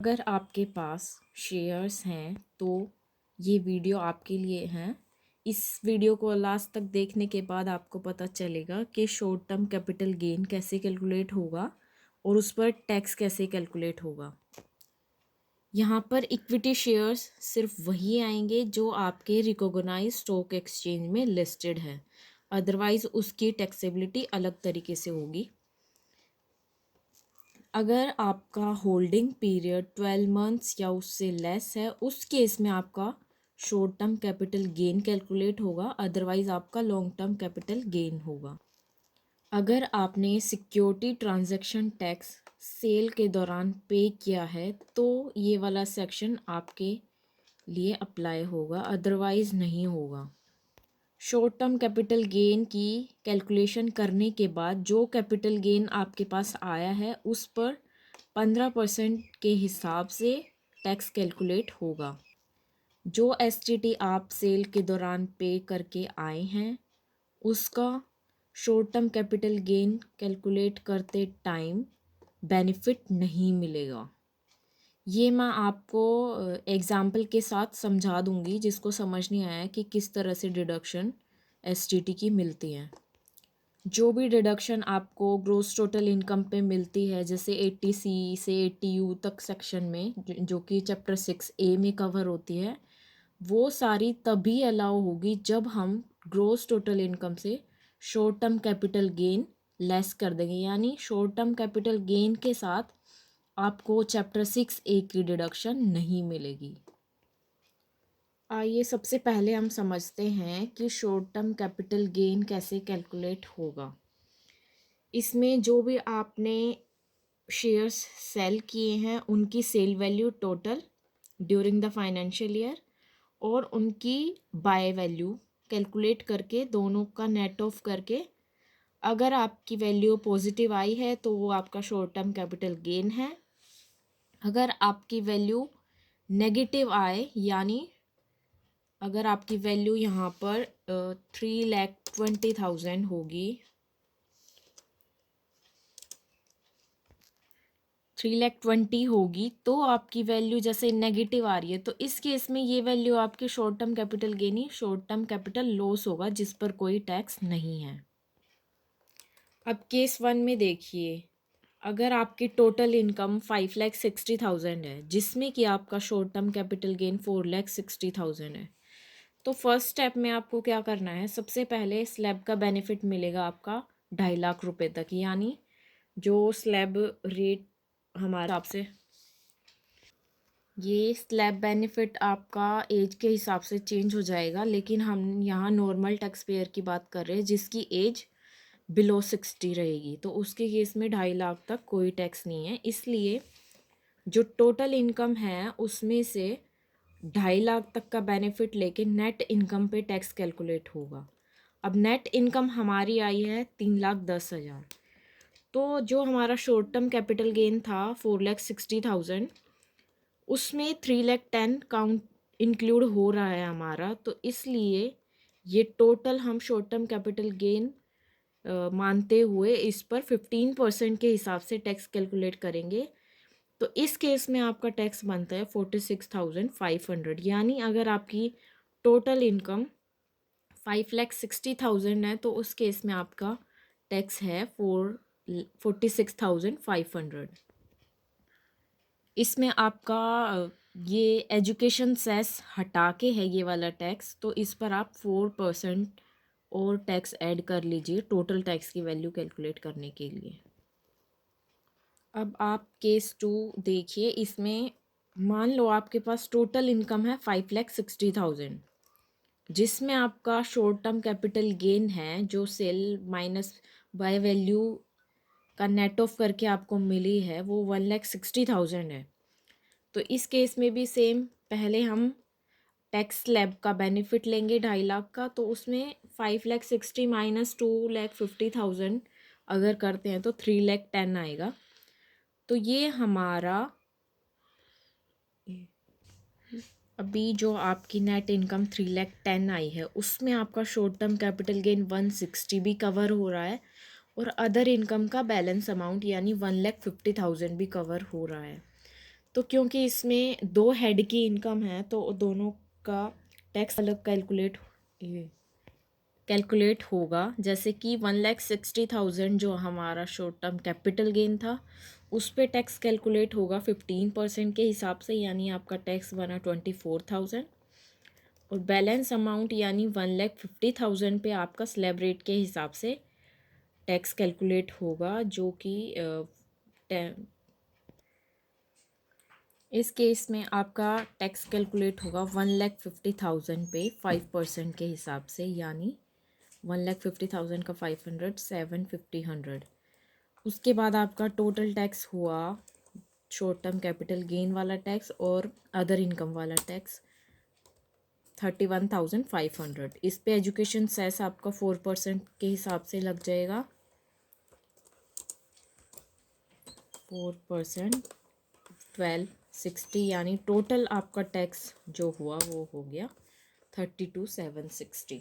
अगर आपके पास शेयर्स हैं तो ये वीडियो आपके लिए हैं। इस वीडियो को लास्ट तक देखने के बाद आपको पता चलेगा कि शॉर्ट टर्म कैपिटल गेन कैसे कैलकुलेट होगा और उस पर टैक्स कैसे कैलकुलेट होगा। यहाँ पर इक्विटी शेयर्स सिर्फ वही आएंगे जो आपके रिकॉग्नाइज स्टॉक एक्सचेंज में लिस्टेड है, अदरवाइज उसकी टैक्सेबिलिटी अलग तरीके से होगी। अगर आपका होल्डिंग पीरियड 12 मंथ्स या उससे लेस है, उस केस में आपका short term capital gain calculate होगा, अदरवाइज आपका लॉन्ग टर्म कैपिटल गेन होगा। अगर आपने सिक्योरिटी ट्रांजैक्शन टैक्स सेल के दौरान पे किया है तो ये वाला सेक्शन आपके लिए अप्लाई होगा, अदरवाइज नहीं होगा। शॉर्ट टर्म कैपिटल गेन की कैलकुलेशन करने के बाद जो कैपिटल गेन आपके पास आया है उस पर 15% के हिसाब से टैक्स कैलकुलेट होगा। जो एसटीटी आप सेल के दौरान पे करके आए हैं उसका short term capital gain calculate करते टाइम बेनिफिट नहीं मिलेगा। ये मैं आपको एग्ज़ाम्पल के साथ समझा दूंगी जिसको समझ नहीं आया कि किस तरह से डिडक्शन एसटीटी की मिलती हैं। जो भी डिडक्शन आपको ग्रोस टोटल इनकम पे मिलती है, जैसे 80C से 80U तक सेक्शन में जो कि चैप्टर 6A में कवर होती है, वो सारी तभी अलाउ होगी जब हम ग्रोस टोटल इनकम से short term capital gain less कर देंगे। यानी शॉर्ट टर्म कैपिटल गेन के साथ आपको चैप्टर 6A की डिडक्शन नहीं मिलेगी। आइए सबसे पहले हम समझते हैं कि शॉर्ट टर्म कैपिटल गेन कैसे कैलकुलेट होगा। इसमें जो भी आपने शेयर्स सेल किए हैं उनकी sale value total during the financial year और उनकी बाय वैल्यू कैलकुलेट करके दोनों का नेट ऑफ करके अगर आपकी वैल्यू पॉजिटिव आई है तो वो आपका शॉर्ट टर्म कैपिटल गेन है। अगर आपकी वैल्यू नेगेटिव आए, यानी अगर आपकी वैल्यू यहाँ पर 3,20,000 होगी, 3,20,000 होगी तो आपकी वैल्यू जैसे नेगेटिव आ रही है तो इस केस में ये वैल्यू आपकी शॉर्ट टर्म कैपिटल गेन ही शॉर्ट टर्म कैपिटल लॉस होगा जिस पर कोई टैक्स नहीं है। अब केस 1 में देखिए, अगर आपकी टोटल इनकम 5,60,000 है जिसमें कि आपका शॉर्ट टर्म कैपिटल गेन 4,60,000 है, तो फर्स्ट स्टेप में आपको क्या करना है, सबसे पहले स्लैब का बेनिफिट मिलेगा आपका 2.5 लाख रुपए तक। यानी जो स्लैब रेट हमारे हिसाब से, ये स्लैब बेनिफिट आपका एज के हिसाब से चेंज हो जाएगा, लेकिन हम यहाँ नॉर्मल टैक्स पेयर की बात कर रहे हैं जिसकी एज बिलो 60 रहेगी, तो उसके केस में 2.5 लाख तक कोई टैक्स नहीं है। इसलिए जो टोटल इनकम है उसमें से 2.5 लाख तक का बेनिफिट लेके नेट इनकम पे टैक्स कैलकुलेट होगा। अब नेट इनकम हमारी आई है 3,10,000, तो जो हमारा शॉर्ट टर्म कैपिटल गेन था 4,60,000, उसमें 3,10,000 काउंट इंक्लूड हो रहा है हमारा, तो इसलिए ये टोटल हम शॉर्ट टर्म कैपिटल गेन मानते हुए इस पर 15% के हिसाब से टैक्स कैलकुलेट करेंगे। तो इस केस में आपका टैक्स बनता है 46,500। यानी अगर आपकी टोटल इनकम 5,60,000 है तो उस केस में आपका टैक्स है 46,500। इसमें आपका ये एजुकेशन सेस हटा के है ये वाला टैक्स, तो इस पर आप 4% और टैक्स ऐड कर लीजिए टोटल टैक्स की वैल्यू कैलकुलेट करने के लिए। अब आप केस 2 देखिए, इसमें मान लो आपके पास टोटल इनकम है 5,60,000 जिसमें आपका शॉर्ट टर्म कैपिटल गेन है जो सेल माइनस बाय वैल्यू का नेट ऑफ करके आपको मिली है वो 1,60,000 है। तो इस केस में भी सेम, पहले हम टैक्स स्लैब का बेनिफिट लेंगे 2.5 लाख का, तो उसमें 5,60,000 माइनस 2,50,000 अगर करते हैं तो 3,10,000 आएगा। तो ये हमारा अभी जो आपकी नेट इनकम 3,10,000 आई है उसमें आपका शॉर्ट टर्म कैपिटल गेन 160 भी कवर हो रहा है और अदर इनकम का बैलेंस अमाउंट यानी 1,50,000 भी कवर हो रहा है। तो क्योंकि इसमें दो हेड की इनकम है तो दोनों का टैक्स अलग कैलकुलेट होगा। जैसे कि 1,60,000 जो हमारा शॉर्ट टर्म कैपिटल गेन था उस पे टैक्स कैलकुलेट होगा 15% के हिसाब से, यानी आपका टैक्स बना 24,000। और बैलेंस अमाउंट यानी 1,50,000 पे आपका स्लैब रेट के हिसाब से टैक्स कैलकुलेट होगा, जो कि इस केस में आपका टैक्स कैलकुलेट होगा 1,50,000 पे 5% के हिसाब से, यानी 1,50,000 का 500 750 100। उसके बाद आपका टोटल टैक्स हुआ शॉर्ट टर्म कैपिटल गेन वाला टैक्स और अदर इनकम वाला टैक्स 31,500। इस पे एजुकेशन सेस आपका 4% के हिसाब से लग जाएगा। 4% 1,260, यानी टोटल आपका टैक्स जो हुआ वो हो गया 32,760।